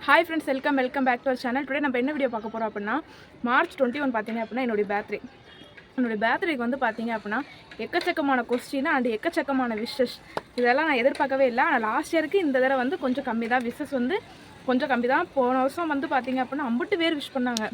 Hi friends, welcome back to our channel. Today நம்ம என்ன video பார்க்க போகிறோம் அப்படின்னா, மார்ச் 21 பார்த்தீங்க அப்படின்னா என்னுடைய பேர்த்டேக்கு வந்து பார்த்தீங்க அப்படின்னா எக்கச்சக்கமான கொஸ்டின் அண்ட் எக்கச்சக்கமான விஷஸ் இதெல்லாம் நான் எதிர்பார்க்கவே இல்லை. ஆனால் லாஸ்ட் இயருக்கு இந்த தடவை வந்து கொஞ்சம் கம்மி தான், விஷஸ் வந்து கொஞ்சம் கம்மி தான். போன வருஷம் வந்து பார்த்தீங்க அப்படின்னா 50 பேர் விஷ் பண்ணாங்க.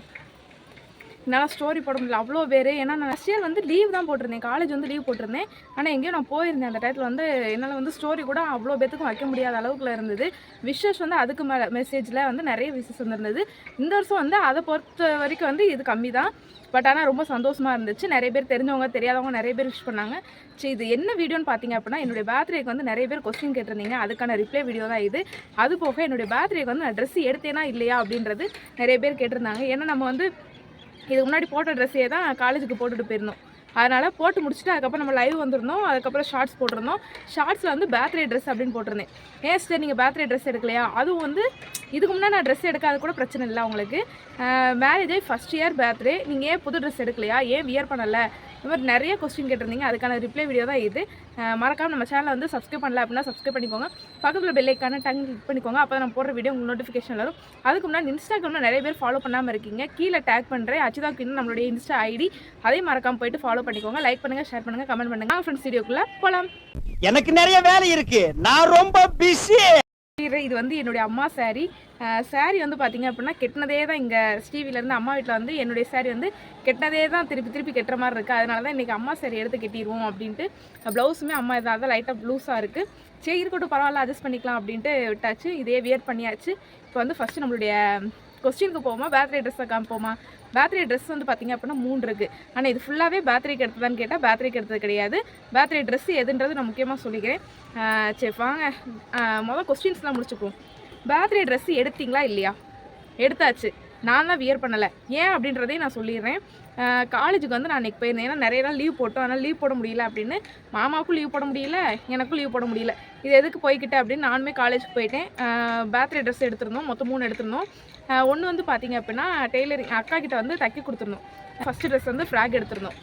என்னால் ஸ்டோரி போட முடியல, அவ்வளோ பேர். ஏன்னா நான் நெக்ஸ்ட் இயர் வந்து லீவ் தான் போட்டிருந்தேன், காலேஜ் வந்து லீவ் போட்டிருந்தேன். ஆனால் எங்கேயும் நான் போயிருந்தேன். அந்த டயத்தில் வந்து என்னால் வந்து ஸ்டோரி கூட அவ்வளோ பேத்துக்கும் வைக்க முடியாத அளவுக்குள்ள இருந்தது. விஷஸ் வந்து அதுக்கு மேலே மெசேஜில் வந்து நிறைய விஷஸ் வந்துருந்தது. இந்த வருஷம் வந்து அதை பொறுத்த வரைக்கும் வந்து இது கம்மி தான். பட் ஆனால் ரொம்ப சந்தோஷமாக இருந்துச்சு. நிறைய பேர் தெரிஞ்சவங்க தெரியாதவங்க நிறைய பேர் விஷ் பண்ணாங்க. சரி, இது என்ன வீடியோன்னு பார்த்தீங்க அப்படின்னா, என்னுடைய பேர்த்டேக்கு வந்து நிறைய பேர் கொஸ்டின் கேட்டிருந்தீங்க, அதுக்கான ரிப்ளை வீடியோ தான் இது. அது போக என்னுடைய பேர்த்டேக்கு வந்து நான் ட்ரெஸ் எடுத்தேனா இல்லையா அப்படின்றது நிறைய பேர் கேட்டிருந்தாங்க. ஏன்னா நம்ம வந்து இதுக்கு முன்னாடி போட்ட ட்ரெஸ்ஸே தான் காலேஜுக்கு போட்டுட்டு போயிருந்தோம். அதனால் போட்டு முடிச்சுட்டு அதுக்கப்புறம் நம்ம லைவ் வந்திருந்தோம். அதுக்கப்புறம் ஷார்ட்ஸ் போட்டிருந்தோம். ஷார்ட்ஸில் வந்து பேர்த்டே ட்ரெஸ் அப்படின்னு போட்டிருந்தேன். ஏன் சிஸ்டர் நீங்கள் பேர்த்டே ட்ரெஸ் எடுக்கலையா? அதுவும் வந்து இதுக்கு முன்னாடி நான் ட்ரெஸ் எடுக்காது கூட பிரச்சனை இல்லை. உங்களுக்கு மேரேஜ் ஆகி ஃபஸ்ட் இயர் பேர்த்டே, நீங்கள் ஏன் புது ட்ரெஸ் எடுக்கலையா, ஏன் வியர் பண்ணலை, இந்த மாதிரி நிறைய கொஸ்டின் கேட்டிருந்தீங்க. அதுக்கான ரிப்ளை வீடியோ தான் இது. மறக்காமல் நம்ம சேனலை வந்து சப்ஸ்கிரைப் பண்ணல அப்படின்னா சப்ஸ்கிரைப் பண்ணிக்கோங்க. பக்கத்தில் பெல் ஐக்கான கிளிக் பண்ணிக்கோங்க. அப்போ நம்ம போடுற வீடியோ உங்களுக்கு நோட்டிஃபிகேஷன் வரும். அதுக்கு முன்னாடி இன்ஸ்டாகிராமில் நிறைய பேர் ஃபாலோ பண்ணாமல் இருக்கீங்க. கீழே டேக் பண்ணுறேன், அச்சுதாக்கு நம்மளுடைய இன்ஸ்டா ஐடி. அதையும் மறக்காமல் போயிட்டு ஃபாலோ பண்ணிக்கோங்க. லைக் பண்ணுங்கள், ஷேர் பண்ணுங்கள், கமெண்ட் பண்ணுங்கள். ஃப்ரெண்ட்ஸ், வீடியோக்குள்ளே போகலாம். எனக்கு நிறைய வேலை இருக்கு, நான் ரொம்ப பிஸி. இது வந்து என்னுடைய அம்மா சாரி வந்து பார்த்தீங்க அப்படின்னா கெட்டினதே தான். இங்கே ஸ்ரீவிலேருந்து அம்மா வீட்டில் வந்து என்னுடைய சாரி வந்து கெட்டினதே தான் திருப்பி கெட்டுற மாதிரி இருக்குது. அதனால தான் இன்றைக்கி அம்மா சாரி எடுத்து கெட்டிடுவோம் அப்படின்ட்டு. ப்ளவுஸுமே அம்மா இதாக லைட்டாக ப்ளூஸாக இருக்குது. சரி இருக்கட்டும், பரவாயில்ல, அட்ஜஸ்ட் பண்ணிக்கலாம் அப்படின்ட்டு விட்டாச்சு. இதே வியர் பண்ணியாச்சு. இப்போ வந்து ஃபஸ்ட்டு நம்மளுடைய கொஸ்டினுக்கு போவோமா, பேர்த்டே ட்ரெஸ்ஸை காமிப்போமா? பேர்த்டே ட்ரெஸ் வந்து பார்த்திங்க அப்படின்னா 3 இருக்குது. ஆனால் இது ஃபுல்லாகவே பேர்த்டேக்கு எடுத்ததான்னு கேட்டால் பேர்த்டேக்கு எடுத்தது கிடையாது. பேர்த்டே ட்ரெஸ்ஸு எதுன்றது நான் முக்கியமாக சொல்லிக்கிறேன். சரி வாங்க, மொதல் கொஸ்டின்ஸ்லாம் முடிச்சுக்குவோம். பேர்த்டே ட்ரெஸ்ஸு எடுத்திங்களா இல்லையா? எடுத்தாச்சு. நான் தான் வியர் பண்ணலை. ஏன் அப்படின்றதையும் நான் சொல்லிடுறேன். காலேஜுக்கு வந்து நான் அன்றைக்கி போயிருந்தேன். ஏன்னா நிறைய நாள் லீவ் போட்டோம், அதனால் லீவ் போட முடியல அப்படின்னு. மாமாவுக்கும் லீவ் போட முடியல, எனக்கும் லீவ் போட முடியல. இது எதுக்கு போய்கிட்டேன் அப்படின்னு நானுமே காலேஜுக்கு போயிட்டேன். பேர்த்டே ட்ரெஸ் எடுத்திருந்தோம், மொத்தம் 3 எடுத்திருந்தோம். ஒன்று வந்து பார்த்திங்க அப்படின்னா டெய்லரிங் அக்கா கிட்ட வந்து தைக்க கொடுத்துருந்தோம். ஃபஸ்ட்டு ட்ரெஸ் வந்து ஃப்ராக் எடுத்திருந்தோம்.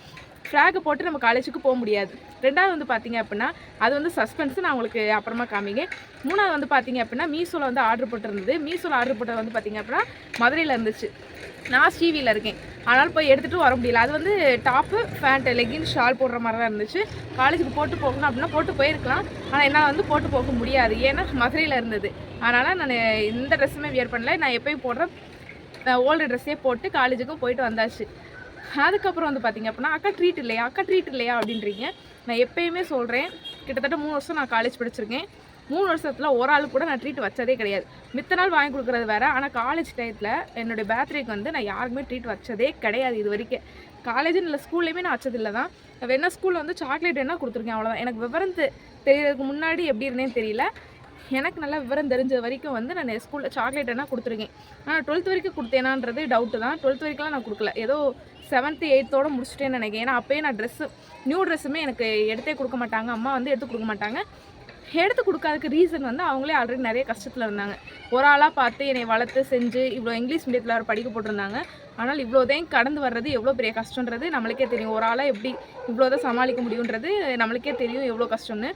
ஃப்ராக் போட்டு நம்ம காலேஜுக்கு போக முடியாது. 2வது வந்து பார்த்திங்க அப்படின்னா அது வந்து சஸ்பென்ஸ், நான் உங்களுக்கு அப்புறமா காமிங்க. 3வது வந்து பார்த்திங்க அப்படின்னா மீஷோவில் வந்து ஆர்டர் போட்டிருந்தது. மீஷோவில் ஆர்டர் போட்டது வந்து பார்த்திங்க அப்படின்னா மதுரையில் இருந்துச்சு. நான் ஸ்ரீவியில் இருக்கேன், அதனால் போய் எடுத்துகிட்டு வர முடியல. அது வந்து டாப்பு, பேண்ட், லெகின், ஷால் போடுற மாதிரி தான் இருந்துச்சு. காலேஜுக்கு போட்டு போகணும் அப்படின்னா போட்டு போயிருக்கலாம். ஆனால் என்னால் வந்து போட்டு போக முடியாது, ஏன்னா மதுரையில் இருந்தது. அதனால் நான் இந்த ட்ரெஸ்ஸுமே வியர் பண்ணல. நான் எப்போயும் போடுற ஓல்டு ட்ரெஸ்ஸே போட்டு காலேஜுக்கும் போயிட்டு வந்தாச்சு. அதுக்கப்புறம் வந்து பார்த்திங்க அப்படின்னா அக்கா ட்ரீட் இல்லையா அப்படின்றீங்க. நான் எப்போயுமே சொல்கிறேன், கிட்டத்தட்ட 3 வருஷம் நான் காலேஜ் படிச்சிருக்கேன். 3 வருஷத்தில் ஒரு ஆள் கூட நான் ட்ரீட் வச்சதே கிடையாது. மித்த நாள் வாங்கி கொடுக்குறது வேறு. ஆனால் காலேஜ் டயத்தில் என்னுடைய பேர்த்டேக்கு வந்து நான் யாருக்குமே ட்ரீட் வச்சதே கிடையாது இது வரைக்கும். காலேஜுன்னு இல்லை, ஸ்கூல்லேயுமே நான் வச்சதில்லை தான். வேணா ஸ்கூலில் வந்து சாக்லேட் வேணால் கொடுத்துருக்கேன், அவ்வளோதான். எனக்கு விவரம் தெரியறதுக்கு முன்னாடி எப்படி இருந்தேன்னு தெரியல. எனக்கு நல்லா விவரம் தெரிஞ்ச வரைக்கும் வந்து நான் ஸ்கூலில் சாக்லேட் வேணால் கொடுத்துருக்கேன். ஆனால் 12th வரைக்கும் கொடுத்தேனான்றது டவுட்டு தான். 12th வரைக்கும்லாம் நான் கொடுக்கல, ஏதோ 7th 8th முடிச்சுட்டேன்னு நினைக்கிறேன். ஏன்னா அப்போயே நான் நியூ ட்ரெஸ்ஸுமே எனக்கு எடுத்தே கொடுக்க மாட்டாங்க, அம்மா வந்து எடுத்து கொடுக்க மாட்டாங்க. எடுத்து கொடுக்காததுக்கு ரீசன் வந்து அவங்களே ஆல்ரெடி நிறைய கஷ்டத்தில் இருந்தாங்க. ஒரு ஆளாக பார்த்து என்னை வளர்த்து செஞ்சு இவ்வளோ இங்கிலீஷ் மீடியத்தில் அவர் படிக்க போட்டிருந்தாங்க. ஆனால் இவ்வளோதையும் கடந்து வர்றது எவ்வளோ பெரிய கஷ்டன்றது நம்மளுக்கே தெரியும். ஒரு ஆளாக எப்படி இவ்வளோதான் சமாளிக்க முடியுன்றது நம்மளுக்கே தெரியும் எவ்வளோ கஷ்டம்னு.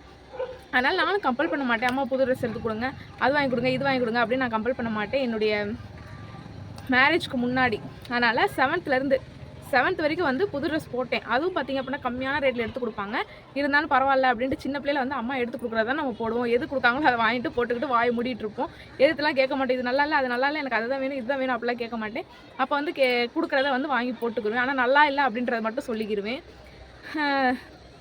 அதனால் நானும் கம்பல் பண்ண மாட்டேன், அம்மா புது ட்ரெஸ் எடுத்து கொடுங்க, அது வாங்கி கொடுங்க, இது வாங்கி கொடுங்க அப்படின்னு நான் கம்பல் பண்ண மாட்டேன் என்னுடைய மேரேஜ்க்கு முன்னாடி. அதனால் 7th வரைக்கும் வந்து புது ட்ரெஸ் போட்டேன். அதுவும் பார்த்திங்க அப்படின்னா கம்மியான ரேட்டில் எடுத்து கொடுப்பாங்க. இருந்தாலும் பரவாயில்ல அப்படின்ட்டு சின்ன பிள்ளையில வந்து அம்மா எடுத்து கொடுக்குறதா நம்ம போடுவோம். எது கொடுத்தாங்களோ அதை வாங்கிட்டு போட்டுக்கிட்டு வாய் மூடிட்டு இருப்போம். எதுலாம் கேட்க மாட்டேன், இது நல்லா இல்லை, அது நல்லா இல்லை, எனக்கு அதுதான் வேணும், இதுதான் வேணும் அப்படிலாம் கேட்க மாட்டேன். அப்போ வந்து கொடுக்குறத வந்து வாங்கி போட்டுக்கிடுவேன். ஆனால் நல்லா இல்லை அப்படின்றத மட்டும் சொல்லிக்கிடுவேன்.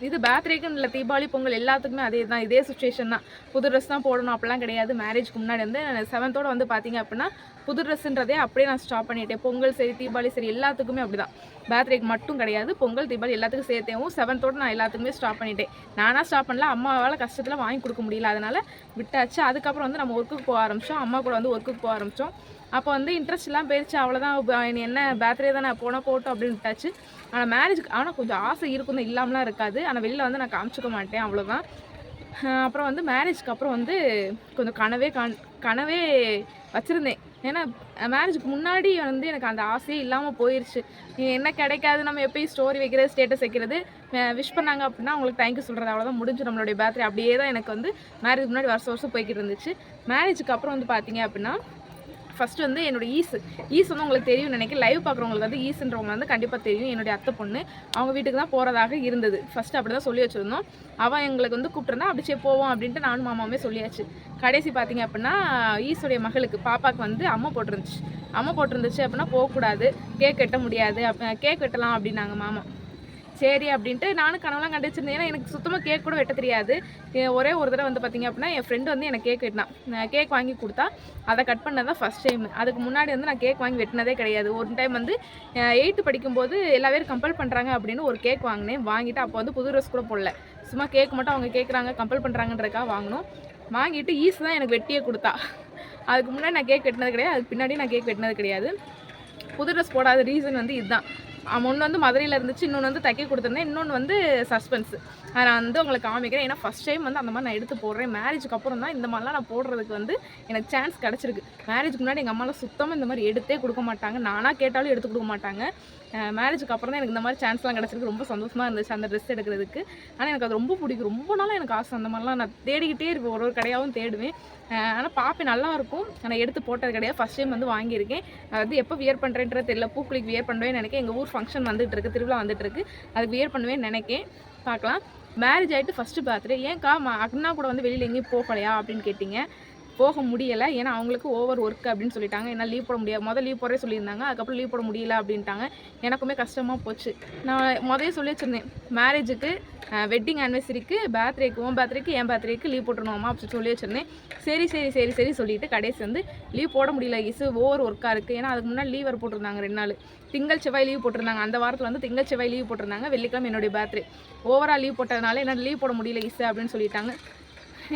இது பேர்த்டேக்குன்னு இல்லை, தீபாவளி, பொங்கல் எல்லாத்துக்குமே அதே தான், இதே சுச்சுவேஷன் தான். புது ட்ரெஸ் தான் போடணும் அப்படிலாம் கிடையாது. மேரேஜ்க்கு முன்னாடி வந்து 7th வந்து பார்த்திங்க அப்படின்னா புது ட்ரெஸ்ஸுன்றதே அப்படியே நான் ஸ்டாப் பண்ணிட்டேன். பொங்கல் சரி, தீபாவளி சரி, எல்லாத்துக்குமே அப்படி தான். பேர்த்டேக்கு மட்டும் கிடையாது, பொங்கல் தீபாவளி எல்லாத்துக்கும் சேர்த்தேவும் 7th நான் எல்லாத்துக்குமே ஸ்டாப் பண்ணிட்டேன். நானாக ஸ்டாப் பண்ணல, அம்மாவால் கஷ்டத்தில் வாங்கி கொடுக்க முடியல, அதனால் விட்டாச்சு. அதுக்கப்புறம் வந்து நம்ம ஒர்க்குக்கு போக ஆரம்பித்தோம், அம்மா கூட வந்து ஒர்க்குக்கு போக ஆரம்பித்தோம். அப்போ வந்து இன்ட்ரெஸ்ட்லாம் போயிடுச்சு, அவ்வளோதான், என்ன பேர்த்டே தான் நான் போட்டு அப்படின்னு விட்டாச்சு. ஆனால் மேரேஜுக்கு ஆனால் கொஞ்சம் ஆசை இருக்கும் தான், இல்லாமலாம் இருக்காது. ஆனால் வெளியில் வந்து நான் காமிச்சிக்க மாட்டேன், அவ்வளோதான். அப்புறம் வந்து மேரேஜ்க்கு அப்புறம் வந்து கொஞ்சம் கனவே வச்சுருந்தேன். ஏன்னா மேரேஜுக்கு முன்னாடி வந்து எனக்கு அந்த ஆசையே இல்லாமல் போயிடுச்சு. என்ன கிடைக்காது, நம்ம எப்போயும் ஸ்டோரி வைக்கிறது, ஸ்டேட்டஸ் வைக்கிறது, விஷ் பண்ணாங்க அப்படின்னா அவங்களுக்கு தேங்க்யூ சொல்கிறது, அவ்வளோதான், முடிஞ்சு நம்மளுடைய பேர்த்டே. அப்படியே தான் எனக்கு வந்து மேரேஜுக்கு முன்னாடி வருஷம் போய்கிட்டு இருந்துச்சு. மேரேஜுக்கு அப்புறம் வந்து பார்த்திங்க அப்படின்னா ஃபஸ்ட்டு வந்து என்னோட ஈஸ் வந்து உங்களுக்கு தெரியும் நினைக்கிறேன். லைவ் பார்க்குறவங்களுக்கு வந்து ஈஸ்ன்றவங்க வந்து கண்டிப்பாக தெரியும். என்னுடைய அத்தை பொண்ணு அவங்க வீட்டுக்கு தான் போகிறதாக இருந்தது. ஃபஸ்ட்டு அப்படி தான் சொல்லி வச்சுருந்தோம். அவன் எங்களுக்கு வந்து கூப்பிட்டுருந்தா அப்படி சரி போவோம் அப்படின்ட்டு நானும் மாமாவுமே சொல்லியாச்சு. கடைசி பார்த்தீங்க அப்படின்னா ஈஸுடைய மகளுக்கு பாப்பாவுக்கு வந்து அம்மை போட்டிருந்துச்சு அப்படின்னா போகக்கூடாது, கேக் வெட்ட முடியாது, கேக் வெட்டலாம் அப்படின்னாங்க மாமா. சரி அப்படின்ட்டு நானும் கனவுலாம் கண்டு வச்சிருந்தேன். ஏன்னா எனக்கு சுத்தமாக கேக் கூட வெட்ட தெரியாது. ஒரே ஒரு தடவை வந்து பார்த்திங்க அப்படின்னா என் ஃப்ரெண்டு வந்து எனக்கு கேக் வெட்டினான். கேக் வாங்கி கொடுத்தா அதை கட் பண்ணது தான் ஃபஸ்ட் டைம். அதுக்கு முன்னாடி வந்து நான் கேக் வாங்கி வெட்டினதே கிடையாது. ஒரு டைம் வந்து 8th படிக்கும்போது எல்லா பேரும் கம்பல் பண்ணுறாங்க அப்படின்னு ஒரு கேக் வாங்கிட்டு அப்போ வந்து புது ட்ரெஸ் கூட போடல, சும்மா கேக் மட்டும் அவங்க கேட்குறாங்க கம்பல் பண்ணுறாங்கன்றக்காக வாங்கிட்டு ஈஸ் தான் எனக்கு வெட்டியே கொடுத்தா. அதுக்கு முன்னாடி நான் கேக் வெட்டினது கிடையாது, அதுக்கு பின்னாடி நான் கேக் வெட்டினது கிடையாது. புது ட்ரெஸ் போடாத ரீசன் வந்து இதுதான். ஒன்று வந்து மதுரையில் இருந்துச்சு, இன்னொன்று வந்து தைக்க கொடுத்துருந்தேன், இன்னொன்று வந்து சஸ்பென்ஸ். நான் வந்து உங்களுக்கு காமிக்கிறேன். ஏன்னா ஃபஸ்ட் டைம் வந்து அந்த மாதிரி நான் எடுத்து போடுறேன். மேரேஜுக்கு அப்புறம் தான் இந்த மாதிரிலாம் நான் போடுறதுக்கு வந்து எனக்கு சான்ஸ் கிடச்சிருக்கு. மேரேஜுக்கு முன்னாடி எங்கள் அம்மாலாம் சுத்தமாக இந்த மாதிரி எடுத்தே கொடுக்க மாட்டாங்க, நானாக கேட்டாலும் எடுத்து கொடுக்க மாட்டாங்க. மேரேஜுக்கு அப்புறம் தான் எனக்கு இந்த மாதிரி சான்ஸ்லாம் கிடச்சிருக்கு. ரொம்ப சந்தோஷமாக இருந்துச்சு அந்த ட்ரெஸ் எடுக்கிறதுக்கு. ஆனால் எனக்கு அது ரொம்ப பிடிக்கும். ரொம்ப நாளாக எனக்கு ஆசை அந்த மாதிரிலாம் நான் தேடிக்கிட்டே இருப்பேன், ஒரு கடையாகவும் தேடுவேன். ஆனால் பார்ப்பேன் நல்லாயிருக்கும். ஆனால் எடுத்து போட்டது கிடையாது. ஃபஸ்ட் டைம் வந்து வாங்கியிருக்கேன். அது வந்து எப்போ வியர் பண்ணுறேன்றது தெரியல. பூக்குளிக்கு வியர் பண்ணுவேன்னு நினைக்கிறேன். எங்கள் ஊர் ஃபங்க்ஷன் வந்துட்டுருக்கு, திருவிழா வந்துட்டுருக்கு, அதுக்கு வியர் பண்ணுவேன்னு நினைக்கேன். பார்க்கலாம். மேரேஜ் ஆகிட்டு ஃபஸ்ட்டு பர்த்டே. ஏன்க்கா அண்ணா கூட வந்து வெளியில் எங்கேயும் போகலையா அப்படின்னு கேட்டிங்க. போக முடியலை, ஏன்னா அவங்களுக்கு ஓவர் ஒர்க் அப்படின்னு சொல்லிட்டாங்க. என்னால் லீவ் போட முடியாது. லீவ் போடவே சொல்லியிருந்தாங்க, அதுக்கப்புறம் லீவ் போட முடியல அப்படின்ட்டாங்க. எனக்குமே கஷ்டமாக போச்சு. நான் முதல்ல சொல்லி வச்சுருந்தேன், மேரேஜுக்கு, வெட்டிங் ஆனிவர்சரிக்கு, பர்த்டேக்கு என் பர்த்டேக்கு லீவ் போட்டுருணுமா அப்படின்னு சொல்லி வச்சுருந்தேன். சரி சொல்லிவிட்டு கடைசி வந்து லீவ் போட முடியல, ஓவர் ஒர்க்காக இருக்குது. ஏன்னா அதுக்கு முன்னாடி லீவ் வர போட்டிருந்தாங்க 2 நாள். திங்கள் செவ்வாய் லீவ் போட்டிருந்தாங்க. அந்த வாரத்தில் வந்து திங்கள் செவ்வாய் லீவ் போட்டிருந்தாங்க. வெள்ளிக்கிழமை என்னுடைய பர்த்டே. ஓவராக லீவ் போட்டதுனால என்னால் லீவ் போட முடியல அப்படின்னு சொல்லிட்டாங்க.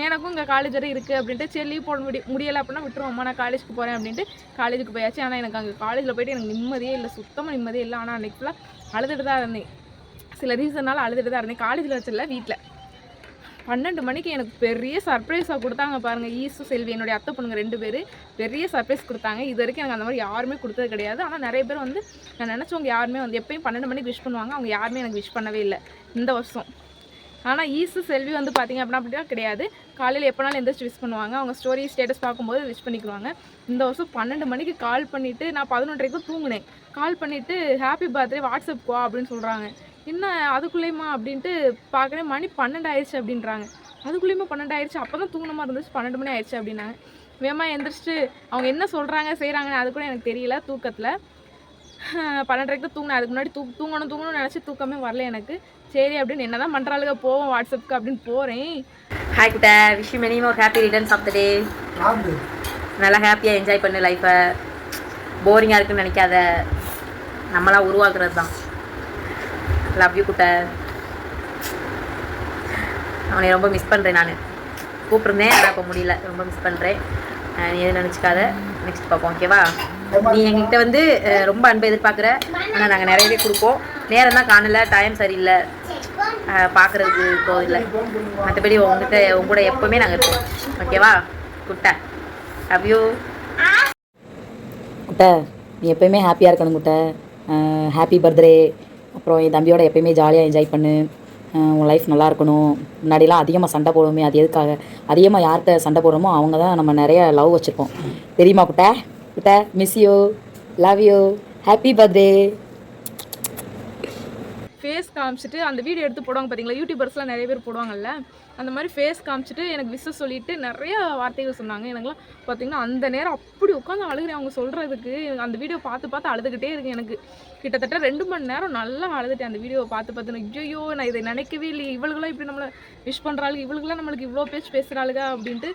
எனக்கும் இங்கே காலேஜ் வரை இருக்குது அப்படின்ட்டு சரி லீவ் போட முடியலை அப்படின்னா விட்டுருவோம்மா, நான் காலேஜுக்கு போகிறேன் அப்படின்ட்டு காலேஜுக்கு போயாச்சு. ஆனால் எனக்கு அங்கே காலேஜில் போய்ட்டு எனக்கு நிம்மதியே இல்லை, சுத்தமாக நிம்மதியே இல்லை. ஆனால் அன்றைக்கி ஃபுல்லாக அழுதுட்டு தான் இருந்தேன். சில ரீசனால் அழுதுட்டு தான் இருந்தேன். காலேஜில் வச்சிடல, வீட்டில் 12 மணிக்கு எனக்கு பெரிய சர்ப்ரைஸாக கொடுத்தாங்க பாருங்கள். ஈசு செல்வி என்னுடைய அத்தை பொண்ணுங்க 2 பேர் பெரிய சர்ப்ரைஸ் கொடுத்தாங்க. இது வரைக்கும் எனக்கு அந்த மாதிரி யாருமே கொடுத்தது கிடையாது. ஆனால் நிறைய பேர் வந்து நான் நினச்சவங்க யாருமே வந்து எப்பயும் 12 மணிக்கு விஷ் பண்ணுவாங்க, அவங்க யாருமே எனக்கு விஷ் பண்ணவே இல்லை இந்த வருஷம். ஆனால் ஈசு செல்வி வந்து பார்த்திங்க அப்படின்னா கிடையாது. காலையில் எப்போனாலும் எந்திரிச்சு விஷ் பண்ணுவாங்க, அவங்க ஸ்டோரி ஸ்டேட்டஸ் பார்க்கும்போது விஷ் பண்ணிக்குவாங்க. இந்த வருஷம் 12 மணிக்கு கால் பண்ணிவிட்டு நான் 11:30க்கு தூங்கினேன். கால் பண்ணிவிட்டு ஹாப்பி பர்த்டே வாட்ஸ்அப் அப்படின்னு சொல்கிறாங்க. என்ன அதுக்குள்ளேயுமா அப்படின்ட்டு பார்க்குறேன், மணி 12 ஆயிடுச்சு அப்படின்றாங்க. அதுக்குள்ளேயுமா 12 ஆயிடுச்சு, அப்போ தான் தூங்கினமா இருந்துச்சு, 12 மணி ஆயிடுச்சு அப்படின்னாங்க. வேமா எந்திரிச்சிட்டு அவங்க என்ன சொல்கிறாங்க செய்கிறாங்கன்னு அது கூட எனக்கு தெரியல. தூக்கத்தில் 12:30க்கு தூங்கினேன். அதுக்கு முன்னாடி தூங்கணும்னு நினச்சி தூக்கமே வரல எனக்கு. சரி அப்படின்னு என்ன தான் பண்ணுறாளுங்க, போவோம் வாட்ஸ்அப்புக்கு அப்படின்னு போகிறேன். ஹாய் குட்டா, wish you many more happy returns of the day. நல்லா ஹாப்பியாக என்ஜாய் பண்ணு லைஃப்பை. போரிங்காக இருக்குன்னு நினைக்காத, நம்மளாம் உருவாக்குறது தான். லவ் யூ குட்டா. அவனை ரொம்ப மிஸ் பண்ணுறேன். நான் கூப்பிட்ருந்தேன், ஆனால் இப்போ முடியல, ரொம்ப மிஸ் பண்ணுறேன். நீ எதுவும் நினச்சிக்காத, நெக்ஸ்ட் பார்ப்போம், ஓகேவா? நீ எங்ககிட்ட வந்து ரொம்ப அன்பை எதிர்பார்க்குற, ஆனால் நாங்கள் நிறையவே கொடுப்போம். நேரம் தான் காணலை, டைம் சரியில்லை, பார்க்குறதுக்கு போதில்லை. மற்றபடி உங்க கூட எப்போவுமே நாங்கள் இருப்போம், ஓகேவா? குட்டா, லவ் யூ. குட்டை, நீ எப்போயுமே ஹாப்பியாக இருக்கணும் குட்டை. Happy birthday. அப்புறம் என் தம்பியோட எப்போயுமே ஜாலியாக என்ஜாய் பண்ணு. உன் லைஃப் நல்லா இருக்கணும். முன்னாடிலாம் அதிகமாக சண்டை போடுவோமே, அது எதுக்காக? அதிகமாக யார்கிட்ட சண்டை போடுறோமோ அவங்க தான் நம்ம நிறைய லவ் வச்சுருப்போம், தெரியுமா குட்டை? குட்டை, miss you, love you, happy birthday. Face காமிச்சிட்டு அந்த வீடியோ எடுத்து போடுவாங்க பார்த்தீங்களா, யூடியூபர்ஸ்லாம் நிறைய பேர் போடுவாங்கல்ல, அந்த மாதிரி ஃபேஸ் காமிச்சிட்டு எனக்கு விஷ் சொல்லிவிட்டு நிறைய வார்த்தைகள் சொன்னாங்க. எனக்குலாம் பார்த்திங்கன்னா அந்த நேரம் அப்படி உட்காந்து அழுகிறேன் அவங்க சொல்கிறதுக்கு. அந்த வீடியோ பார்த்து அழுதுகிட்டே இருக்குது. எனக்கு கிட்டத்தட்ட 2 மணி நேரம் நல்லா அழுதுட்டேன் அந்த வீடியோவை பார்த்து. ஐயோ நான் இதை நினைக்கவே இல்லையே, இவளுகளாம் இப்படி நம்மளை விஷ் பண்ணுறாளுங்க, இவளுகளாம் நம்மளுக்கு இவ்வளோ பேசுகிறாளுங்க அப்படின்ட்டு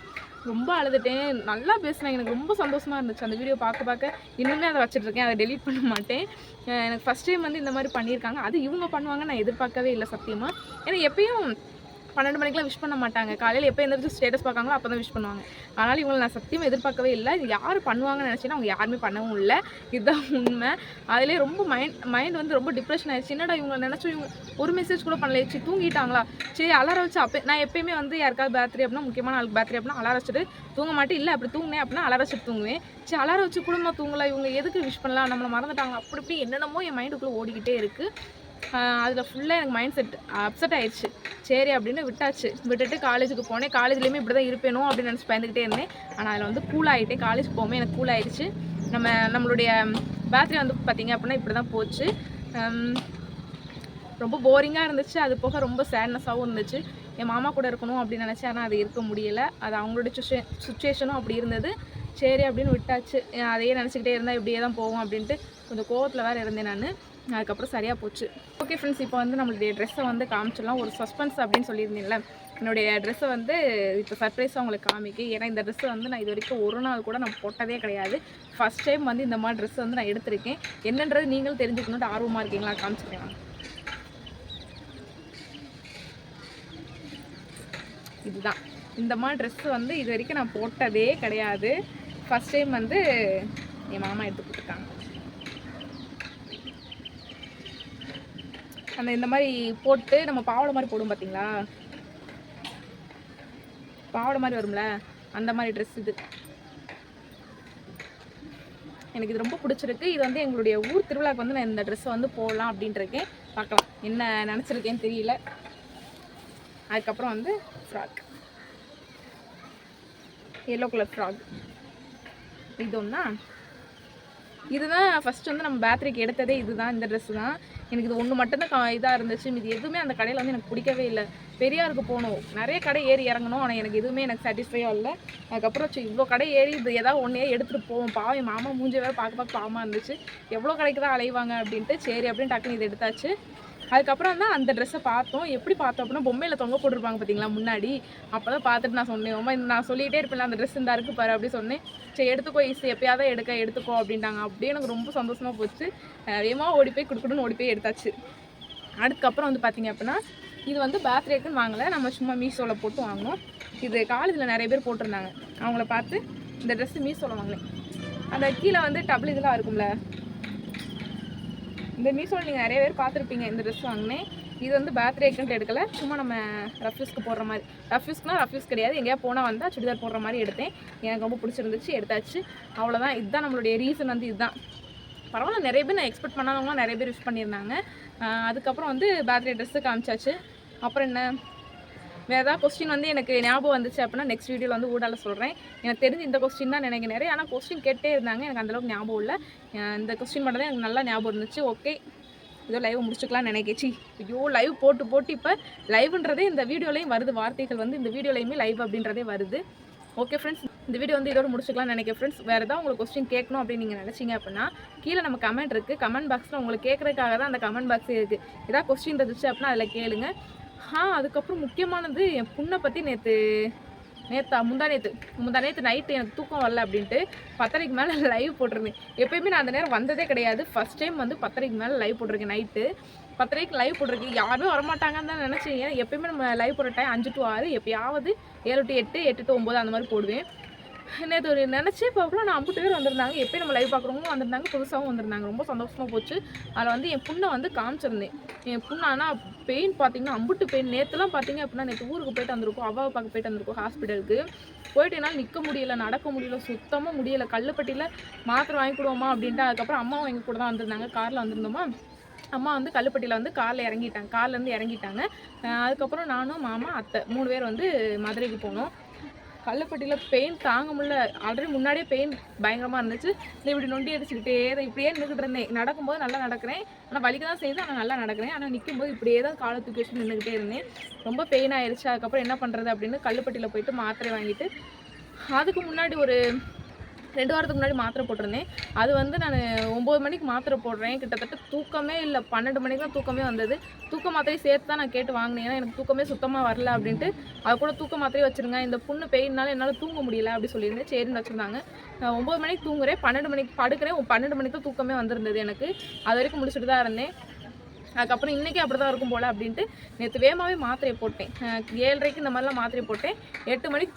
ரொம்ப அழுதுட்டேன். நல்லா பேசுனாங்க, எனக்கு ரொம்ப சந்தோஷமாக இருந்துச்சு அந்த வீடியோ பார்க்க. இன்னுமே அதை வச்சுட்ருக்கேன், அதை டெலீட் பண்ண மாட்டேன். எனக்கு ஃபஸ்ட் டைம் வந்து இந்த மாதிரி பண்ணியிருக்காங்க. அது இவங்க பண்ணுவாங்க நான் எதிர்பார்க்கவே இல்லை சத்தியமாக. ஏன்னா எப்பயும் 12 மணிக்கெலாம் விஷ் பண்ண மாட்டாங்க. காலையில் எப்போ எந்திரிச்சு ஸ்டேட்டஸ் பார்க்காங்களோ அப்போ தான் விஷ் பண்ணுவாங்க. ஆனால் இவங்களை நான் சத்தியமாக எதிர்பார்க்கவே இல்லை. இது யார் பண்ணுவாங்கன்னு நினச்சேன்னா அவங்க யாருமே பண்ணவும் இல்லை, இதுதான் உண்மை. அதிலே ரொம்ப மைண்ட் வந்து ரொம்ப டிப்ரெஷன் ஆயிடுச்சு. என்னடா இவங்க நினச்சோம், இவங்க ஒரு மெசேஜ் கூட பண்ணல, சரி தூங்கிட்டாங்களா, சரி அலாரம் வச்சு நான் எப்பயுமே வந்து யாருக்காவது பர்த்டே அப்படின்னா, முக்கியமான ஆளுக்கு பர்த்டே அப்படின்னா அலாரம் வச்சுட்டு தூங்க மாட்டேன். இல்லை அப்படி தூங்கினேன் அப்படின்னா அலாரம் வச்சுட்டு தூங்குவேன். சரி அலாரம் வச்சு குடும்பமாக தூங்கலாம், இவங்க எதுக்கு விஷ் பண்ணலாம், நம்மளை மறந்துட்டாங்க, அப்படி என்னென்னமோ என் மைண்டுக்குள்ளே ஓடிக்கிட்டே இருக்குது. அதில் ஃபுல்லாக எனக்கு மைண்ட் செட் அப்செட் ஆயிடுச்சு. சரி அப்படின்னு விட்டுட்டு காலேஜுக்கு போனேன். காலேஜ்லேயுமே இப்படி தான் இருப்பேனோ அப்படின்னு நினச்சி பயந்துக்கிட்டே இருந்தேன். ஆனால் அதில் வந்து கூல் ஆகிட்டேன். காலேஜ் போகும்போது எனக்கு கூல் ஆகிடுச்சு. நம்மளுடைய பேட்டரி வந்து பார்த்திங்க அப்படின்னா இப்படி தான் போச்சு. ரொம்ப போரிங்காக இருந்துச்சு. அது போக ரொம்ப சேட்னஸாகவும் இருந்துச்சு. என் மாமா கூட இருக்கணும் அப்படின்னு நினச்சேன். ஆனால் அது இருக்க முடியலை. அது அவங்களுடைய சுச்சுவேஷனும் அப்படி இருந்தது. சரி அப்படின்னு விட்டாச்சு. அதையே நினச்சிக்கிட்டே இருந்தால் இப்படியே தான் போவோம் அப்படின்ட்டு கொஞ்சம் கோவத்தில் வேறு இருந்தேன் நான். அதுக்கப்புறம் சரியாக போச்சு. ஓகே ஃப்ரெண்ட்ஸ், இப்போ வந்து நம்மளுடைய ட்ரெஸ்ஸை வந்து காமிச்சிடலாம். ஒரு சஸ்பென்ஸ் அப்படின்னு சொல்லியிருந்தேன்ல, என்னுடைய ட்ரெஸ்ஸை வந்து இப்போ சர்ப்ரைஸாக உங்களுக்கு காமிக்கு. ஏன்னா இந்த ட்ரெஸ்ஸை வந்து நான் இது வரைக்கும் ஒரு நாள் கூட நான் போட்டதே கிடையாது. ஃபஸ்ட் டைம் வந்து இந்த மாதிரி ட்ரெஸ்ஸை வந்து நான் எடுத்திருக்கேன். என்னன்றது நீங்களும் தெரிஞ்சுக்கணுன்ட்டு ஆர்வமாக இருக்கீங்களா? காமிச்சிருக்கேன். இதுதான் இந்த மாதிரி ட்ரெஸ்ஸு வந்து இது வரைக்கும் நான் போட்டதே கிடையாது. ஃபஸ்ட் டைம் வந்து என் மாமா எடுத்து கொடுத்துருக்காங்க. இந்த மாதிரி போட்டு நம்ம பாவாடை மாதிரி போடும் பார்த்தீங்களா, பாவாடை மாதிரி வரும்ல, அந்த மாதிரி ட்ரெஸ் இது. எனக்கு இது ரொம்ப பிடிச்சிருக்கு. இது வந்து எங்களுடைய ஊர் திருவிழாவுக்கு வந்து நான் இந்த ட்ரெஸ்ஸை வந்து போடலாம் அப்படின்ட்டு இருக்கேன். பார்க்கலாம் என்ன நினச்சிருக்கேன்னு தெரியல. அதுக்கப்புறம் வந்து ஃப்ராக், எல்லோ கலர் ஃப்ராக். இது ஒன்றா, இதுதான் ஃபஸ்ட்டு வந்து நம்ம பேத்ரிக்கு எடுத்ததே இதுதான். இந்த ட்ரெஸ்ஸு தான். எனக்கு இது ஒன்று மட்டும்தான் இதாக இருந்துச்சு. இது எதுவுமே அந்த கடையில் வந்து எனக்கு பிடிக்கவே இல்லை. பெரியாருக்கு போகணும், நிறைய கடை ஏறி இறங்கணும். ஆனால் எனக்கு எதுவுமே எனக்கு சாட்டிஸ்ஃபையாக இல்லை. அதுக்கப்புறம் இவ்வளோ கடை ஏறி இது ஏதாவது ஒன்றே எடுத்துகிட்டு போவோம். பாவம் மாமா மூஞ்சி வேறு பார்க்க பாவமாக இருந்துச்சு. எவ்வளோ கடைக்கு தான் அலைவாங்க அப்படின்ட்டு சரி அப்படின்னு டக்குன்னு இது எடுத்தாச்சு. அதுக்கப்புறம் தான் அந்த ட்ரெஸ்ஸை பார்த்தோம். எப்படி பார்த்தோம் அப்படின்னா, பொம்மையில் தொங்க போட்டிருப்பாங்க பார்த்தீங்களா முன்னாடி. அப்போ தான் பார்த்துட்டு நான் சொன்னேன், அம்மா நான் சொல்லிகிட்டே இருப்பேன் அந்த ட்ரெஸ் இந்த இருக்குது பாரு அப்படி சொன்னேன். சரி எடுத்துக்கோ ஈஸி, எப்பயாவது எடுத்துக்கோ அப்படின்ட்டாங்க. அப்படியே எனக்கு ரொம்ப சந்தோஷமாக போச்சு. வேகமாக ஓடி போய் குடுக்குடுன்னு ஓடி போய் எடுத்தாச்சு. அதுக்கப்புறம் வந்து பார்த்திங்க அப்படின்னா, இது வந்து பேத்ரேக்குன்னு வாங்கலை, நம்ம சும்மா மீஷோவில் போட்டு வாங்கினோம். இது காலேஜில் நிறைய பேர் போட்டிருந்தாங்க. அவங்கள பார்த்து இந்த ட்ரெஸ்ஸு மீஷோவில் வாங்கினேன். அந்த கீழே வந்து டபுள் இதெல்லாம் இருக்கும்ல, இந்த மீஷோவில் நீங்கள் நிறைய பேர் பார்த்துருப்பீங்க. இந்த ட்ரெஸ் வாங்கினேன். இது வந்து பேத்ரேக்குன்ட்டு எடுக்கலை, சும்மா நம்ம ரஃப்யூஸ்க்கு போடுற மாதிரி. ரஃப்யூஸ் கிடையாது, எங்கேயா போனால் வந்தால் சுடிதார் போடுற மாதிரி எடுத்தேன். எனக்கு ரொம்ப பிடிச்சிருந்துச்சு, எடுத்தாச்சு. அவ்வளோதான். இதுதான் நம்மளுடைய ரீசன் வந்து இதுதான். பரவாயில்ல, நிறைய பேர் நான் எக்ஸ்பெக்ட் பண்ணாதவங்களாம் நிறைய பேர் விஷ் பண்ணியிருந்தாங்க. அதுக்கப்புறம் வந்து பேத்ரே ட்ரெஸ்ஸு காமிச்சாச்சு. அப்புறம் என்ன, வேறு ஏதாவது கொஸ்டின் வந்து எனக்கு ஞாபகம் வந்துச்சு அப்படின்னா நெக்ஸ்ட் வீடியோவில் வந்து ஊடால சொல்கிறேன். எனக்கு தெரிஞ்சு இந்த கொஸ்டின் தான் எனக்கு நிறைய, ஆனால் கொஸ்டின் கேட்டே இருந்தாங்க. எனக்கு அந்தளவுக்கு ஞாபகம் இல்லை. இந்த கொஸ்டின் மட்டும் தான் எனக்கு நல்லா ஞாபகம் இருந்துச்சு. ஓகே, இதோ லைவ் முடிச்சுக்கலாம்னு நினைக்கிச்சு. ஐயோ, லைவ் போட்டு இப்போ லைவ்ன்றதே இந்த வீடியோலையும் வருது. வார்த்தைகள் வந்து இந்த வீடியோலையுமே லைவ் அப்படின்றதே வருது. ஓகே ஃப்ரெண்ட்ஸ், இந்த வீடியோ வந்து இதோட முடிச்சுக்கலாம்னு நினைக்கிறேன் ஃப்ரெண்ட்ஸ். வேறு ஏதாவது உங்களுக்கு கொஸ்டின் கேட்கணும் அப்படின்னு நீங்கள் நினச்சிங்க அப்படின்னா கீழே நம்ம கமெண்ட் இருக்குது. கமெண்ட் பாக்ஸில் உங்களுக்கு கேட்குறதுக்காக தான் அந்த கமெண்ட் பாக்ஸே இருக்குது. ஏதாவது கொஸ்டின் இருந்துச்சு அப்படின்னா அதில் கேளுங்க. அதுக்கப்புறம் முக்கியமானது, என் பொண்ணை பற்றி முந்தா நேற்று நைட்டு எனக்கு தூக்கம் வரல அப்படின்ட்டு 10:30க்கு மேலே லைவ் போட்டிருந்தேன். எப்போயுமே நான் அந்த நேரம் வந்ததே கிடையாது. ஃபஸ்ட் டைம் வந்து 10:30க்கு மேலே லைவ் போட்டிருக்கேன். நைட்டு 10:30க்கு லைவ் போட்டிருக்கேன். யாருமே வரமாட்டாங்கன்னு தான் நினச்சேன். ஏன்னா எப்போயுமே நம்ம லைவ் போடுற டைம் 5 to 6, எப்போயாவது 7 to 8, 8 to 9 அந்த மாதிரி போடுவேன். நேற்று ஒரு நினச்சி பார்க்கலாம், நான் 50 பேர் வந்திருந்தாங்க. எப்போயும் நம்ம லைவ் பார்க்குறவங்களும் வந்திருந்தாங்க, புதுசாகவும் வந்திருந்தாங்க. ரொம்ப சந்தோஷமாக போச்சு. அதில் வந்து என் பொண்ணை வந்து காமிச்சிருந்தேன். என் பொண்ணு ஆனால் பெயின் பார்த்தீங்கன்னா அம்புட்டு பெயின். நேற்றுலாம் பார்த்தீங்க அப்படின்னா, நேற்று ஊருக்கு போயிட்டு வந்திருக்கோம், அவ்வாவை பார்க்க போயிட்டு வந்திருக்கோம் ஹாஸ்பிட்டலுக்கு. போயிட்டு என்னால் நிற்க முடியல, நடக்க முடியல, சுத்தமாக முடியலை. கல்லுப்பட்டியில் மாத்திரை வாங்கி கொடுவோமா அப்படின்ட்டு. அதுக்கப்புறம் அம்மாவும் எங்கள் கூட தான் வந்திருந்தாங்க, காரில் வந்திருந்தோமா. அம்மா வந்து கல்லுப்பட்டியில் வந்து கார்லேருந்து இறங்கிட்டாங்க. அதுக்கப்புறம் நானும் மாமா அத்தை 3 பேர் வந்து மதுரைக்கு போனோம். கல்லுப்பட்டியில் பெயின் தாங்க முடியல. ஆல்ரெடி முன்னாடியே பெயின் பயங்கரமாக இருந்துச்சு. இப்படி நொண்டி அடிச்சுக்கிட்டே தான் இப்படியே நின்றுக்கிட்டு இருந்தேன். நடக்கும்போது நல்லா நடக்கிறேன், ஆனால் வலிக்க தான் செய்யுது, ஆனால் நல்லா நடக்கிறேன். ஆனால் நிற்கும்போது இப்படியே தான் காலை தூக்கி வச்சு நின்றுக்கிட்டே இருந்தேன். ரொம்ப பெயின் ஆயிடுச்சு. அதுக்கப்புறம் என்ன பண்ணுறது அப்படின்னு கல்லுப்பட்டியில் போயிட்டு மாத்திரை வாங்கிட்டு, அதுக்கு முன்னாடி ஒரு 2 வாரத்துக்கு முன்னாடி மாத்திரை போட்டிருந்தேன். அது வந்து நான் 9 மணிக்கு மாத்திரை போடுறேன். கிட்டத்தட்ட தூக்கமே இல்லை. 12 மணிக்கு தான் தூக்கமே வந்தது. தூக்க மாத்திரையை சேர்த்து தான் நான் கேட்டு வாங்கினேன். ஏன்னா எனக்கு தூக்கமே சுத்தமாக வரல அப்படின்ட்டு. அது கூட தூக்க மாத்திரையே வச்சுருங்க, இந்த புண்ணு பெயின்னால என்னால் தூங்க முடியல அப்படி சொல்லியிருந்தேன். சரின்னு வச்சுருந்தாங்க. 9 மணிக்கு தூங்குறேன், 12 மணிக்கு படுக்கிறேன். 12 மணிக்கு தான் தூக்கமே வந்திருந்தது எனக்கு. அது வரைக்கும் முடிச்சுட்டு தான் இருந்தேன். அதுக்கப்புறம் இன்றைக்கி அப்படி தான் இருக்கும் போல் அப்படின்ட்டு நேற்று வேகமாகவே மாத்திரையை போட்டேன். 7:30க்கு இந்த மாதிரிலாம் மாத்திரையை போட்டேன். 8 மணிக்கு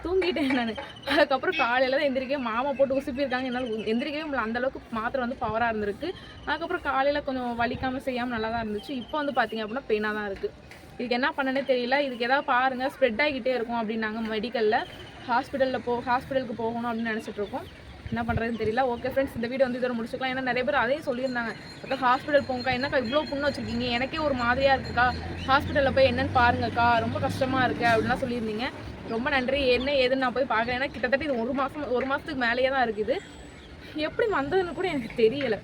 தூங்கிட்டேன் நான். அதுக்கப்புறம் காலையில் தான் எந்திரிக்கவே, மாமா போட்டு உசுப்பியிருக்காங்க, என்னால் எந்திரிக்கவே முடியல. அந்தளவுக்கு மாத்திரை வந்து பவராக இருந்திருக்கு. அதுக்கப்புறம் காலையில் கொஞ்சம் வலிக்காமல் செய்யாமல் நல்லா தான் இருந்துச்சு. இப்போ வந்து பார்த்திங்க அப்படின்னா பெயினாக தான் இருக்குது. இதுக்கு என்ன பண்ணனே தெரியல. இதுக்கு எதாவது பாருங்கள், ஸ்ப்ரெட் ஆகிக்கிட்டே இருக்கும் அப்படின்னாங்க மெடிக்கலில். ஹாஸ்பிட்டலுக்கு போகணும் அப்படின்னு நினச்சிட்ருக்கோம். என்ன பண்ணுறதுன்னு தெரியல. ஓகே ஃப்ரெண்ட்ஸ், இந்த வீடியோ வந்து இதோட முடிச்சுக்கலாம். ஏன்னா நிறைய பேர் அதையும் சொல்லியிருந்தாங்க, அக்கா ஹாஸ்பிட்டல் போங்கக்கா, என்னக்கா இவ்வளோ புண்ணு வச்சுருக்கீங்க, எனக்கே ஒரு மாதிரியாக இருக்குக்கா, ஹாஸ்பிட்டலில் போய் என்னென்னு பாருங்கக்கா, ரொம்ப கஷ்டமாக இருக்குது அப்படின்லாம் சொல்லியிருந்தீங்க. ரொம்ப நன்றி. என்ன ஏதுன்னு நான் போய் பார்க்குறேன். ஏன்னா கிட்டத்தட்ட இது ஒரு மாதத்துக்கு மேலேயே தான் இருக்குது. எப்படி வந்ததுன்னு கூட எனக்கு தெரியலை.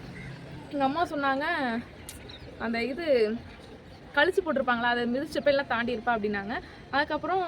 எங்கள் அம்மா சொன்னாங்க, அந்த இது கழிச்சு போட்டிருப்பாங்களா, அதை மிதிச்சப்ப எல்லாம் தாண்டி இருப்பா அப்படின்னாங்க. அதுக்கப்புறம்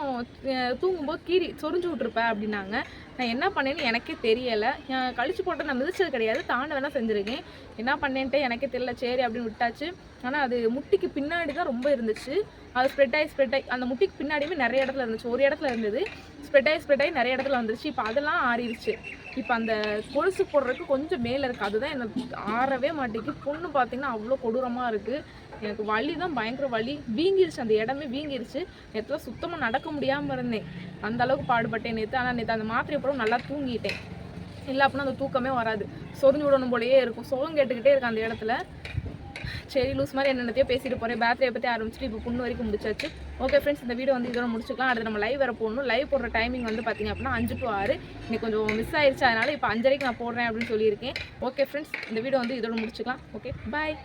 தூங்கும்போது சொரிஞ்சு விட்ருப்பேன் அப்படின்னாங்க. நான் என்ன பண்ணேன்னு எனக்கே தெரியலை. கழிச்சு போட்டு நான் மிதிச்சது கிடையாது, தாண்ட வேணால் செஞ்சுருக்கேன். என்ன பண்ணேன்ட்டு எனக்கே தெரியல. சரி அப்படின்னு விட்டாச்சு. ஆனால் அது முட்டிக்கு பின்னாடி தான் ரொம்ப இருந்துச்சு. அது ஸ்ப்ரெட் ஆகி அந்த முட்டிக்கு பின்னாடியுமே நிறைய இடத்துல இருந்துச்சு. ஒரு இடத்துல இருந்தது, ஸ்ப்ரெட் ஆகி நிறைய இடத்துல வந்துருச்சு. இப்போ அதெல்லாம் ஆறிடுச்சு. இப்போ அந்த கொலுசு போடுறதுக்கு கொஞ்சம் மேலே இருக்குது, அதுதான் எனக்கு ஆறவே மாட்டேங்குது. பொண்ணு பார்த்திங்கன்னா அவ்வளோ கொடூரமாக இருக்குது. எனக்கு வலி தான் பயங்கர வலி, வீங்கிருச்சு, அந்த இடமே வீங்கிருச்சு. நேற்றுலாம் சுத்தமாக நடக்க முடியாமல் இருந்தேன், அந்த அளவுக்கு பாடுபட்டேன் நேற்று. ஆனால் நேற்று அந்த மாத்திரை போட நல்லா தூங்கிட்டேன். இல்லை அப்படின்னா அந்த தூக்கமே வராது, சொரிஞ்சு விடணும் போலேயே இருக்கும், சோகம் கேட்டுக்கிட்டே இருக்கு அந்த இடத்துல. சரி லூஸ் மாதிரி என்னென்னத்தையோ பேசிட்டு போகிறேன். பேட்டரியை பற்றி ஆரம்பிச்சுட்டு இப்போ புண்ணு வரைக்கும் முடிச்சாச்சு. ஓகே ஃப்ரெண்ட்ஸ், இந்த வீடியோ வந்து இதோட முடிச்சுக்கலாம். அடுத்து நம்ம லைவ் வேறு போடணும். லைவ் போடுற டைமிங் வந்து பார்த்திங்க அப்படின்னா 5 to 6. இன்னைக்கு கொஞ்சம் மிஸ் ஆயிடுச்சு, அதனால் இப்போ 5:30க்கு நான் போடுறேன் அப்படின்னு சொல்லியிருக்கேன். ஓகே ஃப்ரெண்ட்ஸ், இந்த வீடியோ வந்து இதோட முடிச்சுக்கலாம். Okay bye.